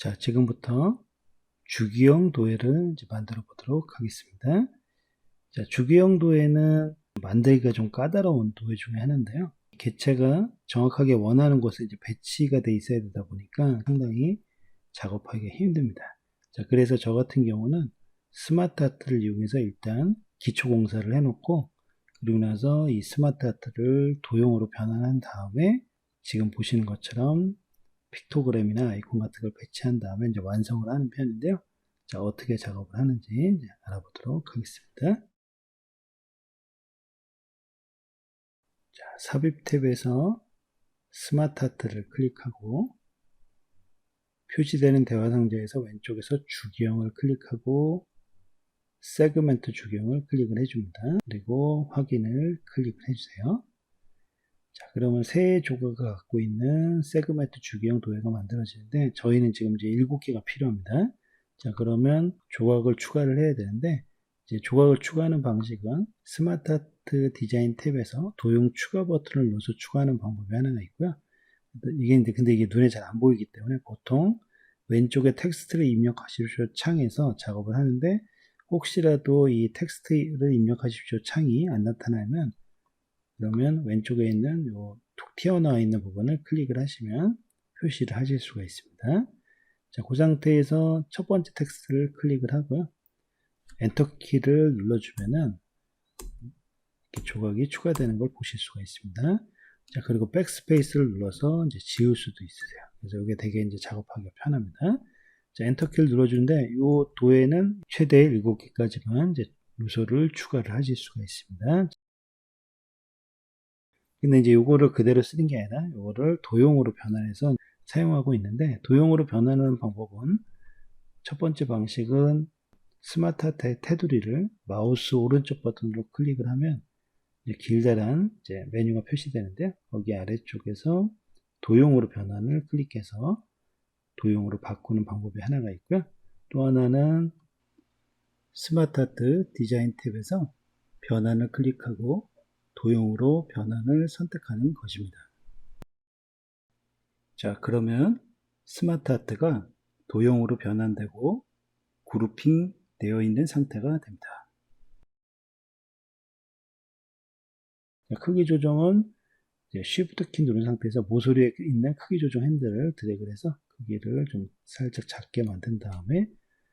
자, 지금부터 주기형 도해를 이제 만들어 보도록 하겠습니다. 자, 주기형 도해는 만들기가 좀 까다로운 도해 중에 하나인데요. 개체가 정확하게 원하는 곳에 이제 배치가 돼 있어야 되다 보니까 상당히 작업하기가 힘듭니다. 자, 그래서 저 같은 경우는 스마트 아트를 이용해서 일단 기초 공사를 해놓고, 그리고 나서 이 스마트 아트를 도형으로 변환한 다음에 지금 보시는 것처럼 픽토그램이나 아이콘 같은 걸 배치한 다음에 이제 완성을 하는 편인데요. 자, 어떻게 작업을 하는지 이제 알아보도록 하겠습니다. 자, 삽입 탭에서 스마트 아트를 클릭하고, 표시되는 대화 상자에서 왼쪽에서 주기형을 클릭하고 세그멘트 주기형을 클릭을 해줍니다. 그리고 확인을 클릭을 해주세요. 자, 그러면 세 조각을 갖고 있는 세그멘트 주기형 도해가 만들어지는데, 저희는 지금 이제 7개가 필요합니다. 자, 그러면 조각을 추가를 해야 되는데, 이제 조각을 추가하는 방식은 스마트 아트 디자인 탭에서 도형 추가 버튼을 눌러서 추가하는 방법이 하나가 있고요. 근데 이게 눈에 잘 안 보이기 때문에 보통 왼쪽에 텍스트를 입력하십시오 창에서 작업을 하는데, 혹시라도 이 텍스트를 입력하십시오 창이 안 나타나면, 그러면 왼쪽에 있는 요 툭 튀어나와 있는 부분을 클릭을 하시면 표시를 하실 수가 있습니다. 자, 그 상태에서 첫 번째 텍스트를 클릭을 하고요. 엔터 키를 눌러주면은 이렇게 조각이 추가되는 걸 보실 수가 있습니다. 자, 그리고 백스페이스를 눌러서 이제 지울 수도 있으세요. 그래서 이게 되게 이제 작업하기가 편합니다. 자, 엔터 키를 눌러주는데 이 도에는 최대 7개까지만 이제 요소를 추가를 하실 수가 있습니다. 근데 이제 요거를 그대로 쓰는 게 아니라 요거를 도형으로 변환해서 사용하고 있는데, 도형으로 변환하는 방법은 첫 번째 방식은 스마트 아트의 테두리를 마우스 오른쪽 버튼으로 클릭을 하면 이제 길다란 이제 메뉴가 표시되는데, 거기 아래쪽에서 도형으로 변환을 클릭해서 도형으로 바꾸는 방법이 하나가 있고요. 또 하나는 스마트 아트 디자인 탭에서 변환을 클릭하고 도형으로 변환을 선택하는 것입니다. 자, 그러면 스마트 아트가 도형으로 변환되고 그룹핑 되어 있는 상태가 됩니다. 자, 크기 조정은 Shift 키 누른 상태에서 모서리에 있는 크기 조정 핸들을 드래그를 해서 크기를 좀 살짝 작게 만든 다음에,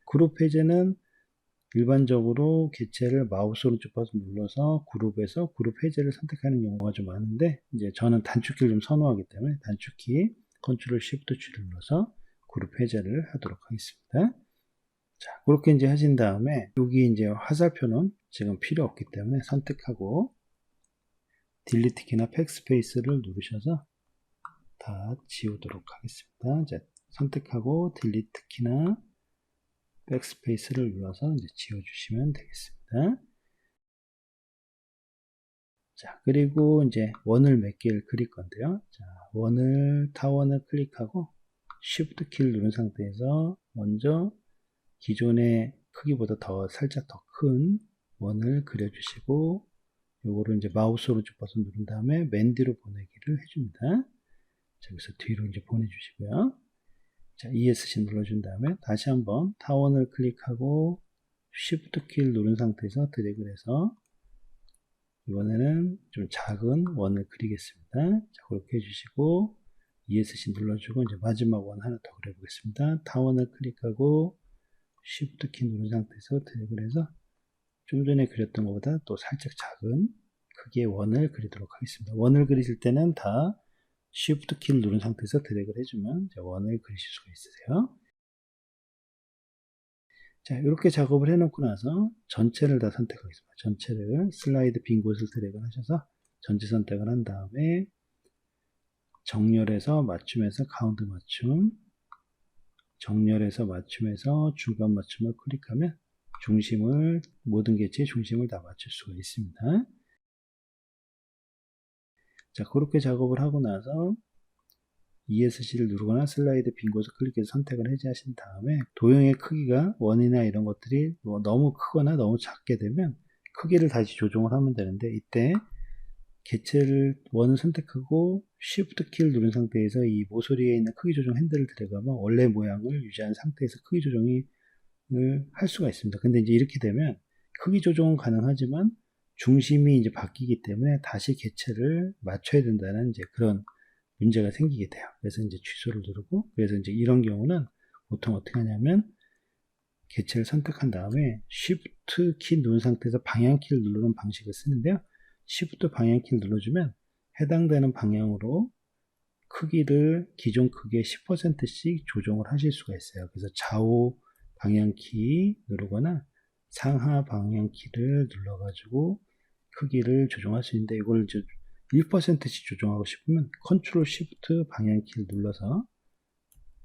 그룹 해제는 일반적으로 개체를 마우스 오른쪽 버튼 눌러서 그룹에서 그룹 해제를 선택하는 경우가 좀 많은데, 이제 저는 단축키를 좀 선호하기 때문에 단축키 컨트롤 쉬프트 G를 눌러서 그룹 해제를 하도록 하겠습니다. 자, 그렇게 이제 하신 다음에 여기 이제 화살표는 지금 필요 없기 때문에 선택하고 딜리트 키나 백스페이스를 누르셔서 다 지우도록 하겠습니다. 이제 선택하고 딜리트 키나 백스페이스를 눌러서 이제 지워주시면 되겠습니다. 자, 그리고 이제 원을 몇 개를 그릴 건데요. 자, 타원을 클릭하고 Shift 키를 누른 상태에서 먼저 기존의 크기보다 살짝 더 큰 원을 그려주시고, 요거를 이제 마우스 오른쪽 버튼 누른 다음에 맨 뒤로 보내기를 해줍니다. 자, 여기서 뒤로 이제 보내주시고요. 자, ESC 눌러준 다음에 다시 한번 타원을 클릭하고 Shift 키를 누른 상태에서 드래그를 해서 이번에는 좀 작은 원을 그리겠습니다. 자, 그렇게 해주시고 ESC 눌러주고 이제 마지막 원 하나 더 그려보겠습니다. 타원을 클릭하고 Shift 키 누른 상태에서 드래그를 해서 좀 전에 그렸던 것보다 또 살짝 작은 크기의 원을 그리도록 하겠습니다. 원을 그리실 때는 다 Shift 키를 누른 상태에서 드래그를 해주면 원을 그리실 수가 있으세요. 자, 이렇게 작업을 해놓고 나서 전체를 다 선택하겠습니다. 전체를 슬라이드 빈 곳을 드래그 하셔서 전체 선택을 한 다음에 정렬해서 맞춤에서 가운데 맞춤, 정렬해서 맞춤에서 중간 맞춤을 클릭하면 모든 개체의 중심을 다 맞출 수가 있습니다. 자, 그렇게 작업을 하고 나서 ESC를 누르거나 슬라이드 빈 곳을 클릭해서 선택을 해제하신 다음에 도형의 크기가 원이나 이런 것들이 너무 크거나 너무 작게 되면 크기를 다시 조정을 하면 되는데, 이때 개체를 원을 선택하고 Shift 키를 누른 상태에서 이 모서리에 있는 크기 조정 핸들을 들어가면 원래 모양을 유지한 상태에서 크기 조정을 할 수가 있습니다. 근데 이제 이렇게 되면 크기 조정은 가능하지만 중심이 이제 바뀌기 때문에 다시 개체를 맞춰야 된다는 이제 그런 문제가 생기게 돼요. 그래서 이제 취소를 누르고, 그래서 이제 이런 경우는 보통 어떻게 하냐면 개체를 선택한 다음에 Shift 키 누른 상태에서 방향키를 누르는 방식을 쓰는데요. Shift 방향키를 눌러주면 해당되는 방향으로 크기를 기존 크기의 10%씩 조정을 하실 수가 있어요. 그래서 좌우 방향키 누르거나 상하 방향키를 눌러가지고 크기를 조정할 수 있는데, 이걸 이제 1%씩 조정하고 싶으면 Ctrl Shift 방향키를 눌러서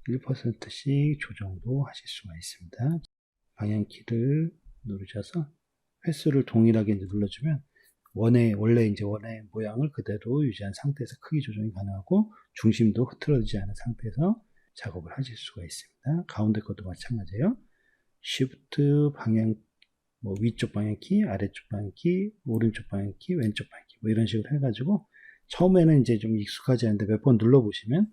1%씩 조정도 하실 수가 있습니다. 방향키를 누르셔서 횟수를 동일하게 눌러주면 원래 원의 모양을 그대로 유지한 상태에서 크기 조정이 가능하고 중심도 흐트러지지 않은 상태에서 작업을 하실 수가 있습니다. 가운데 것도 마찬가지예요. Shift 방향, 위쪽 방향키, 아래쪽 방향키, 오른쪽 방향키, 왼쪽 방향키, 이런 식으로 해가지고 처음에는 이제 좀 익숙하지 않은데 몇 번 눌러보시면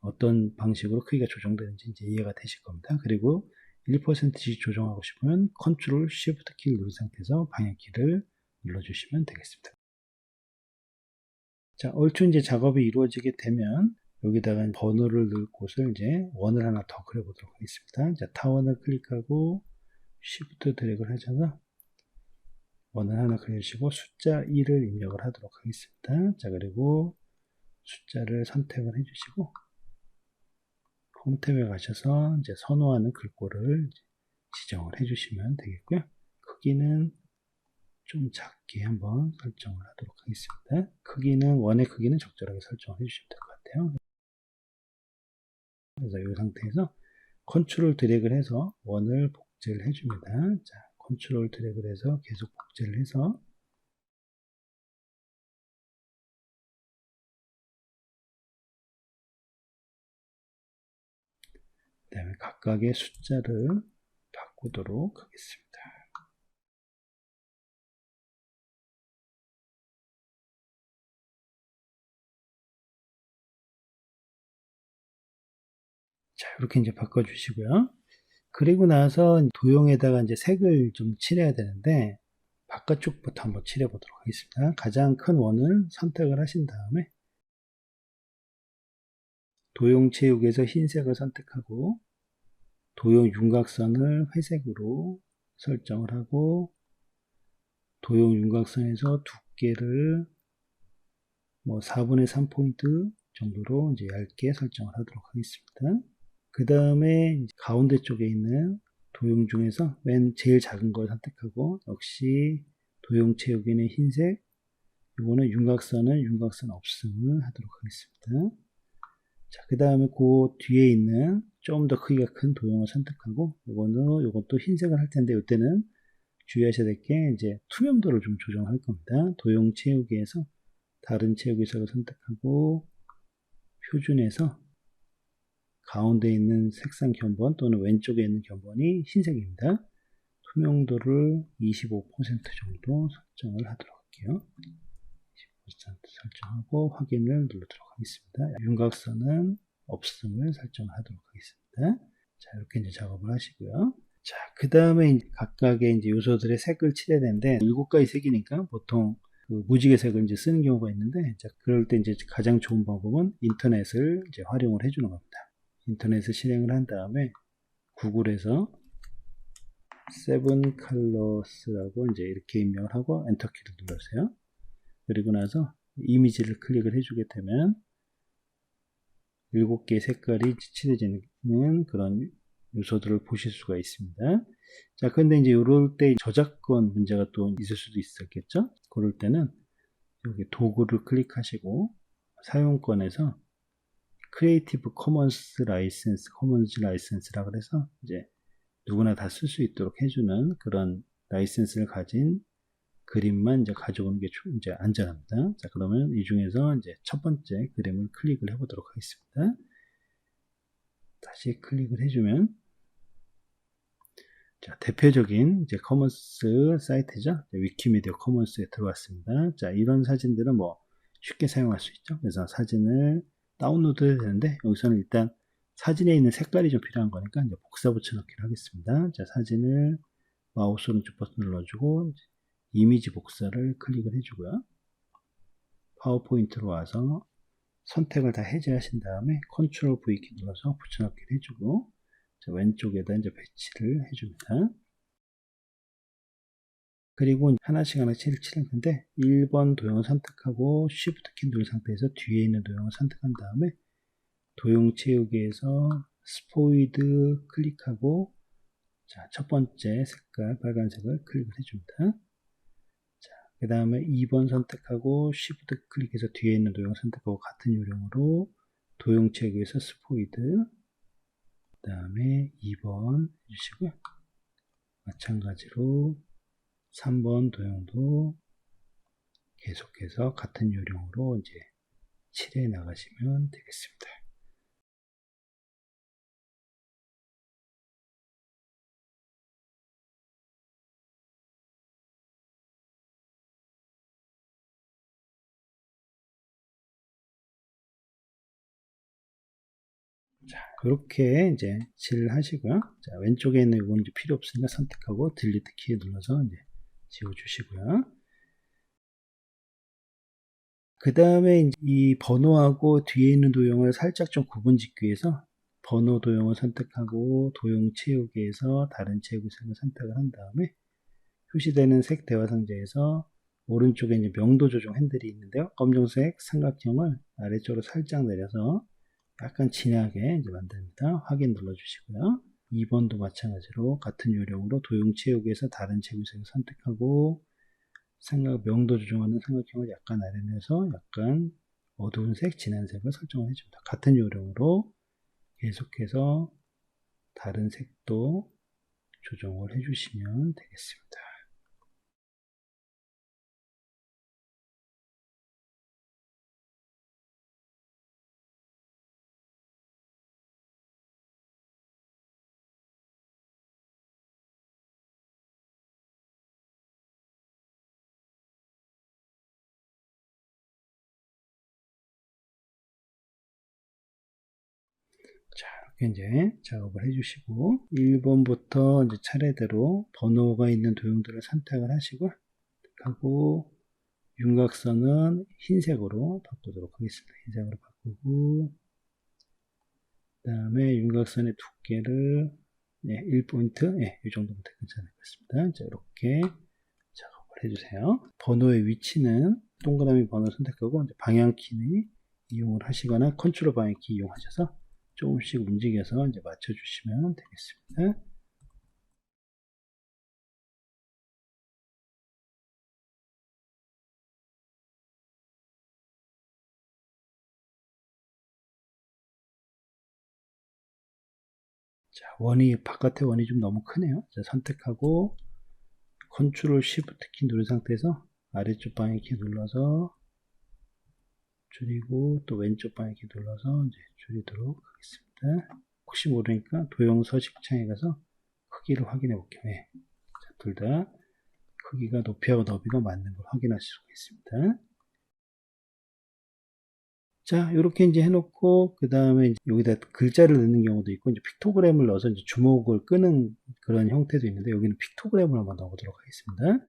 어떤 방식으로 크기가 조정되는지 이제 이해가 되실 겁니다. 그리고 1%씩 조정하고 싶으면 Ctrl Shift 키를 누른 상태에서 방향키를 눌러주시면 되겠습니다. 자, 얼추 이제 작업이 이루어지게 되면 여기다가 번호를 넣을 곳을 이제 원을 하나 더 그려보도록 하겠습니다. 자, 타원을 클릭하고 Shift 드래그를 하셔서 원을 하나 그려주시고 숫자 1을 입력을 하도록 하겠습니다. 자, 그리고 숫자를 선택을 해주시고 홈 탭에 가셔서 이제 선호하는 글꼴을 지정을 해주시면 되겠고요. 크기는 좀 작게 한번 설정을 하도록 하겠습니다. 원의 크기는 적절하게 설정을 해주시면 될 것 같아요. 그래서 이 상태에서 컨트롤 드래그를 해서 원을 복제를 해줍니다. 자, 컨트롤 드래그를 해서 계속 복제를 해서 그 다음에 각각의 숫자를 바꾸도록 하겠습니다. 자, 이렇게 이제 바꿔주시고요. 그리고 나서 도형에다가 이제 색을 좀 칠해야 되는데 바깥쪽부터 한번 칠해 보도록 하겠습니다. 가장 큰 원을 선택을 하신 다음에 도형 체육에서 흰색을 선택하고 도형 윤곽선을 회색으로 설정을 하고 도형 윤곽선에서 두께를 4분의 3 포인트 정도로 이제 얇게 설정을 하도록 하겠습니다. 그 다음에 가운데 쪽에 있는 도형 중에서 제일 작은 걸 선택하고 역시 도형 체육에는 흰색, 이거는 윤곽선은 윤곽선 없음을 하도록 하겠습니다. 자, 그 다음에 그 뒤에 있는 좀 더 크기가 큰 도형을 선택하고 이것도 흰색을 할 텐데 이때는 주의하셔야 될 게 이제 투명도를 좀 조정할 겁니다. 도형 채우기에서 다른 채우기석을 선택하고 표준에서 가운데 있는 색상 견본 또는 왼쪽에 있는 견본이 흰색입니다. 투명도를 25% 정도 설정을 하도록 할게요. 20% 설정하고 확인을 누르도록 하겠습니다. 윤곽선은 없음을 설정하도록 하겠습니다. 자, 이렇게 이제 작업을 하시고요. 자, 그 다음에 각각의 이제 요소들의 색을 칠해야 되는데 7가지 색이니까 보통 무지개 색을 이제 쓰는 경우가 있는데, 자, 그럴 때 이제 가장 좋은 방법은 인터넷을 이제 활용을 해주는 겁니다. 인터넷을 실행을 한 다음에 구글에서 세븐 컬러스라고 이제 이렇게 입력을 하고 엔터키를 눌러주세요. 그리고 나서 이미지를 클릭을 해주게 되면 7개의 색깔이 칠해지는 그런 요소들을 보실 수가 있습니다. 자, 근데 이제 이럴 때 저작권 문제가 또 있을 수도 있었겠죠? 그럴 때는 여기 도구를 클릭하시고 사용권에서 크리에이티브 커먼스 라이센스, 커먼즈 라이센스라 그래서 이제 누구나 다 쓸 수 있도록 해주는 그런 라이센스를 가진 그림만 이제 가져오는 게 이제 안전합니다. 자, 그러면 이 중에서 이제 첫 번째 그림을 클릭을 해보도록 하겠습니다. 다시 클릭을 해주면, 자, 대표적인 커먼스 사이트죠. 위키미디어 커먼스에 들어왔습니다. 자, 이런 사진들은 쉽게 사용할 수 있죠. 그래서 사진을 다운로드 해야 되는데 여기서는 일단 사진에 있는 색깔이 좀 필요한 거니까 이제 복사 붙여넣기를 하겠습니다. 자, 사진을 마우스 오른쪽 버튼 눌러주고 이미지 복사를 클릭을 해주고요. 파워포인트로 와서 선택을 다 해제하신 다음에 컨트롤 V키 눌러서 붙여넣기를 해주고 자, 왼쪽에다 이제 배치를 해줍니다. 그리고 하나씩 칠 텐데 1번 도형을 선택하고 Shift 키 누른 상태에서 뒤에 있는 도형을 선택한 다음에 도형 채우기에서 스포이드 클릭하고 자, 첫 번째 색깔 빨간색을 클릭을 해줍니다. 자, 그 다음에 2번 선택하고 Shift 클릭해서 뒤에 있는 도형 선택하고 같은 요령으로 도형 채우기에서 스포이드 그 다음에 2번 해주시고요. 마찬가지로 3번 도형도 계속해서 같은 요령으로 이제 칠해 나가시면 되겠습니다. 자, 이렇게 이제 칠을 하시고요. 자, 왼쪽에 있는 이건 이제 필요 없으니까 선택하고 딜리트 키 눌러서 이제 지워주시고요. 그 다음에 이 번호하고 뒤에 있는 도형을 살짝 좀 구분 짓기 위해서 번호 도형을 선택하고 도형 채우기에서 다른 채우기색을 선택을 한 다음에 표시되는 색 대화 상자에서 오른쪽에 이제 명도 조정 핸들이 있는데요. 검정색 삼각형을 아래쪽으로 살짝 내려서 약간 진하게 이제 만듭니다. 확인 눌러주시고요. 2번도 마찬가지로 같은 요령으로 도형 채우기에서 다른 채우기색을 선택하고 명도 조정하는 삼각형을 약간 아래내서 약간 어두운 색, 진한 색을 설정을 해줍니다. 같은 요령으로 계속해서 다른 색도 조정을 해주시면 되겠습니다. 자, 이렇게 이제 작업을 해주시고 1번부터 이제 차례대로 번호가 있는 도형들을 선택을 하시고 하고 윤곽선은 흰색으로 바꾸도록 하겠습니다. 흰색으로 바꾸고 그 다음에 윤곽선의 두께를 1포인트 이 정도면 괜찮을 것 같습니다. 자, 이렇게 작업을 해주세요. 번호의 위치는 동그라미 번호 선택하고 방향키를 이용을 하시거나 컨트롤 방향키 이용하셔서 조금씩 움직여서 이제 맞춰주시면 되겠습니다. 자, 바깥의 원이 좀 너무 크네요. 자, 선택하고 컨트롤 쉬프트 키 누른 상태에서 아래쪽 방향키 눌러서 줄이고 또 왼쪽 방향키 눌러서 이제 줄이도록 하겠습니다. 혹시 모르니까 도형 서식창에 가서 크기를 확인해 볼게요. 네. 둘 다 크기가 높이하고 너비가 맞는 걸 확인하실 수가 있습니다. 자, 이렇게 이제 해놓고 그 다음에 여기다 글자를 넣는 경우도 있고 이제 픽토그램을 넣어서 이제 주목을 끄는 그런 형태도 있는데 여기는 픽토그램을 한번 넣어보도록 하겠습니다.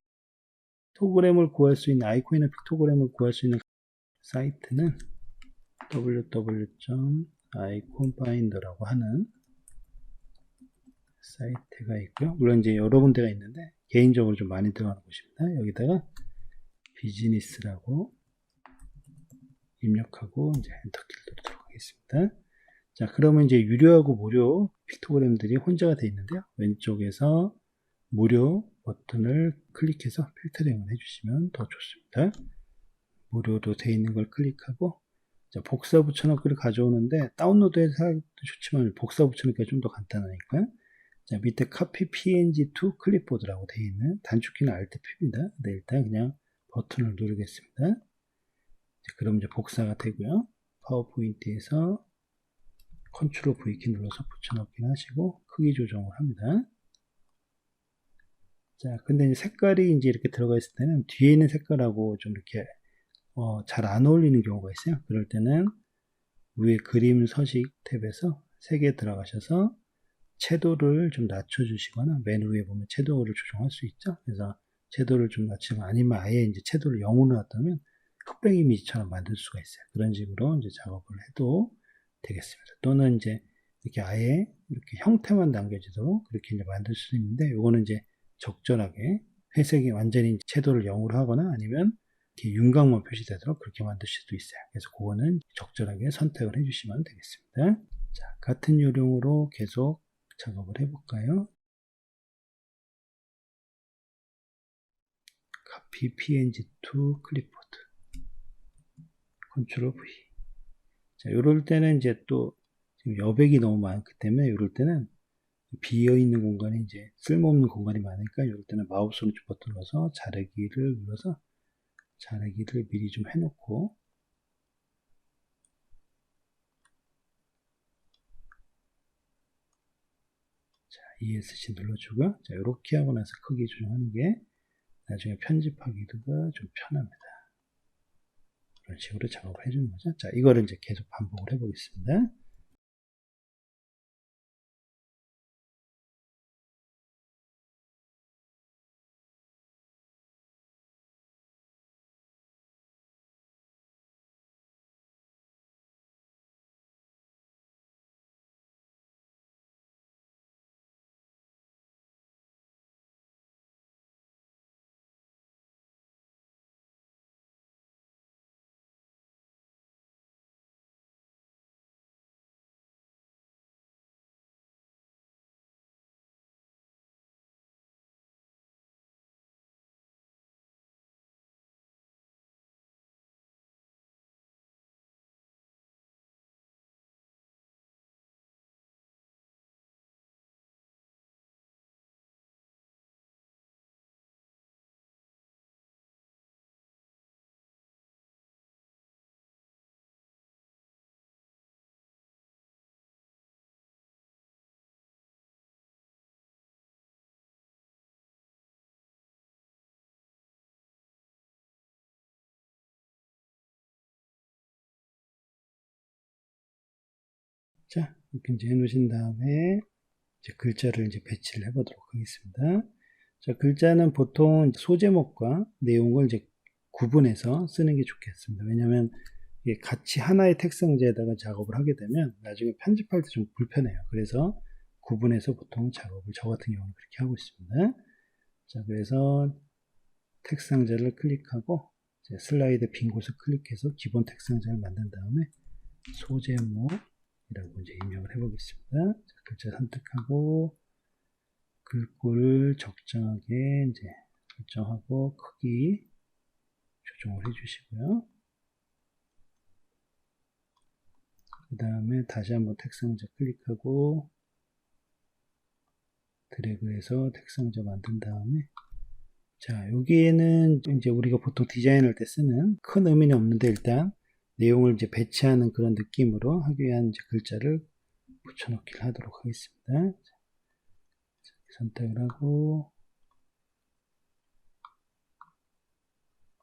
픽토그램을 구할 수 있는 아이콘이나 픽토그램을 구할 수 있는 사이트는 www.iconfinder라고 하는 사이트가 있고요. 물론 이제 여러 군데가 있는데 개인적으로 좀 많이 들어가는 곳입니다. 여기다가 비즈니스라고 입력하고 이제 엔터키를 누르도록 하겠습니다. 자, 그러면 이제 유료하고 무료 픽토그램들이 혼자가 되어 있는데요. 왼쪽에서 무료 버튼을 클릭해서 필터링을 해주시면 더 좋습니다. 무료로 되어 있는 걸 클릭하고 자, 복사 붙여넣기를 가져오는데 다운로드해서 좋지만 복사 붙여넣기가 좀 더 간단하니까 자, 밑에 copy png to clipboard라고 되어 있는 단축키는 alt P입니다. 네, 일단 그냥 버튼을 누르겠습니다. 자, 그럼 이제 복사가 되고요. 파워포인트에서 컨트롤 V키 눌러서 붙여넣기를 하시고 크기 조정을 합니다. 자, 근데 이제 색깔이 이제 이렇게 들어가 있을 때는 뒤에 있는 색깔하고 좀 이렇게 잘 안 어울리는 경우가 있어요. 그럴 때는 위에 그림 서식 탭에서 3개 들어가셔서 채도를 좀 낮춰주시거나 맨 위에 보면 채도를 조정할 수 있죠. 그래서 채도를 좀 낮추면 아니면 아예 이제 채도를 0으로 놨다면 흑백 이미지처럼 만들 수가 있어요. 그런 식으로 이제 작업을 해도 되겠습니다. 또는 이제 이렇게 아예 이렇게 형태만 남겨지도록 그렇게 이제 만들 수 있는데 이거는 이제 적절하게 회색이 완전히 채도를 0으로 하거나 아니면 이렇게 윤곽만 표시되도록 그렇게 만들 수도 있어요. 그래서 그거는 적절하게 선택을 해주시면 되겠습니다. 자, 같은 요령으로 계속 작업을 해볼까요? copy png to clipboard 컨트롤 V. 자, 이럴 때는 이제 또 지금 여백이 너무 많기 때문에 이럴 때는 비어 있는 공간이 이제 쓸모없는 공간이 많으니까 이럴 때는 마우스 오른쪽 버튼 눌러서 자르기를 눌러서 자르기를 미리 좀 해놓고 자, ESC 눌러주고 자, 이렇게 하고 나서 크기 조정하는 게 나중에 편집하기가 좀 편합니다. 이런 식으로 작업을 해주는 거죠. 자, 이거를 이제 계속 반복을 해보겠습니다. 자, 이렇게 이제 해놓으신 다음에 이제 글자를 이제 배치를 해보도록 하겠습니다. 자, 글자는 보통 소제목과 내용을 이제 구분해서 쓰는 게 좋겠습니다. 왜냐하면 이게 같이 하나의 텍스트상자에다가 작업을 하게 되면 나중에 편집할 때 좀 불편해요. 그래서 구분해서 보통 작업을 저 같은 경우는 그렇게 하고 있습니다. 자, 그래서 텍스트상자를 클릭하고 이제 슬라이드 빈 곳을 클릭해서 기본 텍스트상자를 만든 다음에 소제목이라고 이제 입력을 해보겠습니다. 자, 글자 선택하고 글꼴을 적정하게 이제 설정하고 크기 조정을 해주시고요. 그 다음에 다시 한번 텍스트상자 클릭하고 드래그해서 텍스트상자 만든 다음에 자, 여기에는 이제 우리가 보통 디자인할 때 쓰는 큰 의미는 없는데 일단 내용을 이제 배치하는 그런 느낌으로 하기 위한 이제 글자를 붙여넣기를 하도록 하겠습니다. 자, 선택을 하고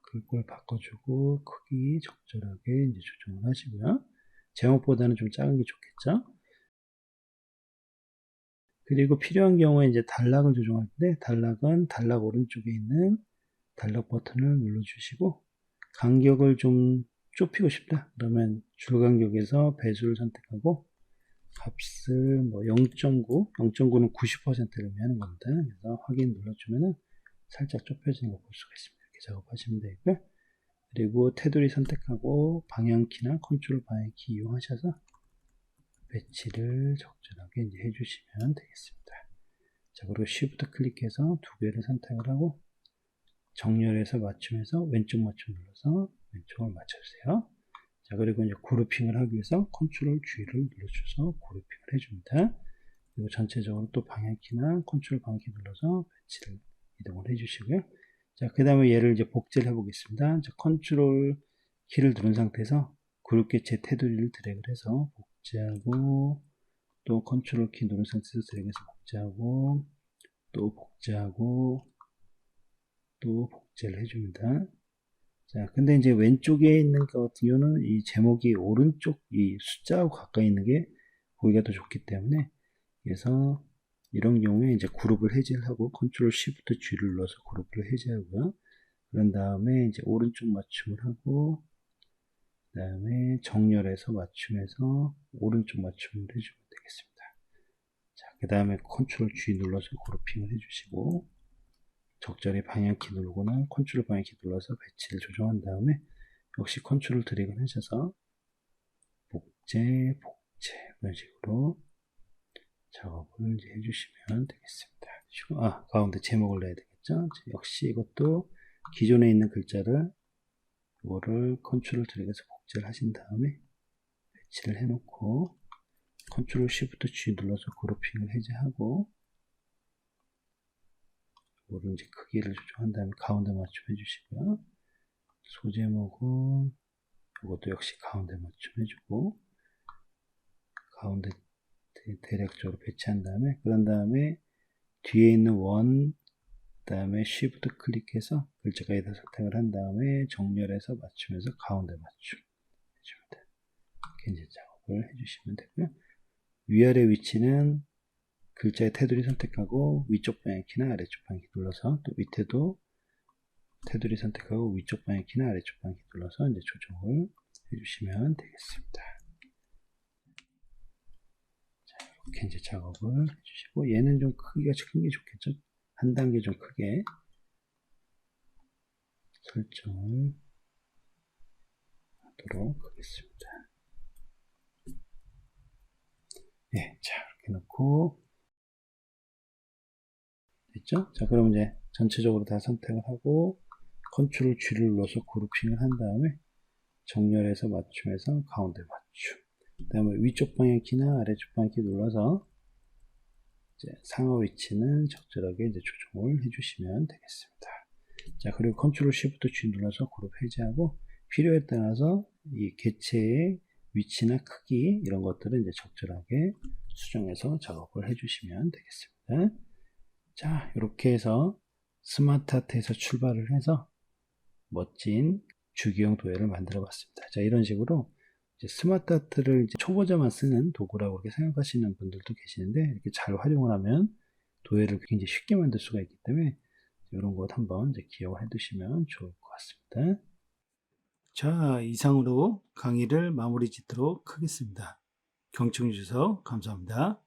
글꼴 바꿔주고 크기 적절하게 이제 조정을 하시고요. 제목보다는 좀 작은 게 좋겠죠. 그리고 필요한 경우에 이제 단락을 조정할 때 단락은 단락 오른쪽에 있는 단락 버튼을 눌러주시고 간격을 좀 좁히고 싶다 그러면 줄간격에서 배수를 선택하고 값을 뭐 0.9, 0.9는 90%를 의미하는 겁니다. 그래서 확인 눌러주면은 살짝 좁혀지는 거 볼 수가 있습니다. 이렇게 작업하시면 되고요. 그리고 테두리 선택하고 방향키나 컨트롤 방향키 이용하셔서 배치를 적절하게 이제 해주시면 되겠습니다. 자, 그리고 Shift 클릭해서 두 개를 선택을 하고 정렬해서 맞춤해서 왼쪽 맞춤 눌러서 왼쪽을 맞춰주세요. 자, 그리고 이제 그룹핑을 하기 위해서 컨트롤 G를 눌러주셔서 그룹핑을 해줍니다. 그리고 전체적으로 또 방향키나 컨트롤 방향키 눌러서 배치를 이동을 해주시고요. 자, 그 다음에 얘를 이제 복제를 해보겠습니다. 자, 컨트롤 키를 누른 상태에서 그룹 개체 테두리를 드래그를 해서 복제하고 또 컨트롤 키 누른 상태에서 드래그해서 복제하고 또 복제하고 또 복제를 해줍니다. 자, 근데 이제 왼쪽에 있는 것 같은 경우는 이 제목이 오른쪽 이 숫자하고 가까이 있는 게 보기가 더 좋기 때문에, 그래서 이런 경우에 이제 그룹을 해제를 하고 컨트롤 쉬프트 G를 눌러서 그룹을 해제하고요. 그런 다음에 이제 오른쪽 맞춤을 하고, 그 다음에 정렬해서 맞춤해서 오른쪽 맞춤을 해주면 되겠습니다. 자, 그 다음에 컨트롤 G 눌러서 그룹핑을 해주시고, 적절히 방향키 누르거나 컨트롤 방향키 눌러서 배치를 조정한 다음에 역시 컨트롤 드래그를 하셔서 복제, 복제 이런 식으로 작업을 이제 해주시면 되겠습니다. 가운데 제목을 내야 되겠죠. 역시 이것도 기존에 있는 글자를 이거를 컨트롤 드래그해서 복제를 하신 다음에 배치를 해놓고 컨트롤 쉬프트 G 눌러서 그룹핑을 해제하고 이거를 이제 크기를 조정한 다음에 가운데 맞춤 해주시고요. 소제목은 이것도 역시 가운데 맞춤 해주고 가운데 대략적으로 배치한 다음에 그런 다음에 뒤에 있는 원 그 다음에 Shift 클릭해서 글자 가이드 선택을 한 다음에 정렬해서 맞추면서 가운데 맞춤 해주면 돼요. 이렇게 이제 작업을 해주시면 되고요. 위아래 위치는 글자의 테두리 선택하고 위쪽 방향키나 아래쪽 방향키 눌러서 또 밑에도 테두리 선택하고 위쪽 방향키나 아래쪽 방향키 눌러서 이제 조정을 해주시면 되겠습니다. 자, 이렇게 이제 작업을 해주시고 얘는 좀 크기가 큰 게 좋겠죠. 한 단계 좀 크게 설정을 하도록 하겠습니다. 네, 자 이렇게 놓고 됐죠? 자 그럼 이제 전체적으로 다 선택을 하고 컨트롤 G를 눌러서 그룹핑을 한 다음에 정렬해서 맞춤해서 가운데 맞춤 그 다음에 위쪽 방향키나 아래쪽 방향키 눌러서 이제 상하 위치는 적절하게 이제 조정을 해주시면 되겠습니다. 자 그리고 컨트롤 쉬프트 G 눌러서 그룹 해제하고 필요에 따라서 이 개체의 위치나 크기 이런 것들을 이제 적절하게 수정해서 작업을 해주시면 되겠습니다. 자 이렇게 해서 스마트 아트에서 출발을 해서 멋진 주기형 도예를 만들어 봤습니다. 자 이런 식으로 이제 스마트 아트를 이제 초보자만 쓰는 도구라고 이렇게 생각하시는 분들도 계시는데 이렇게 잘 활용을 하면 도예를 굉장히 쉽게 만들 수가 있기 때문에 이런 것 한번 이제 기억을 해 두시면 좋을 것 같습니다. 자 이상으로 강의를 마무리 짓도록 하겠습니다. 경청해 주셔서 감사합니다.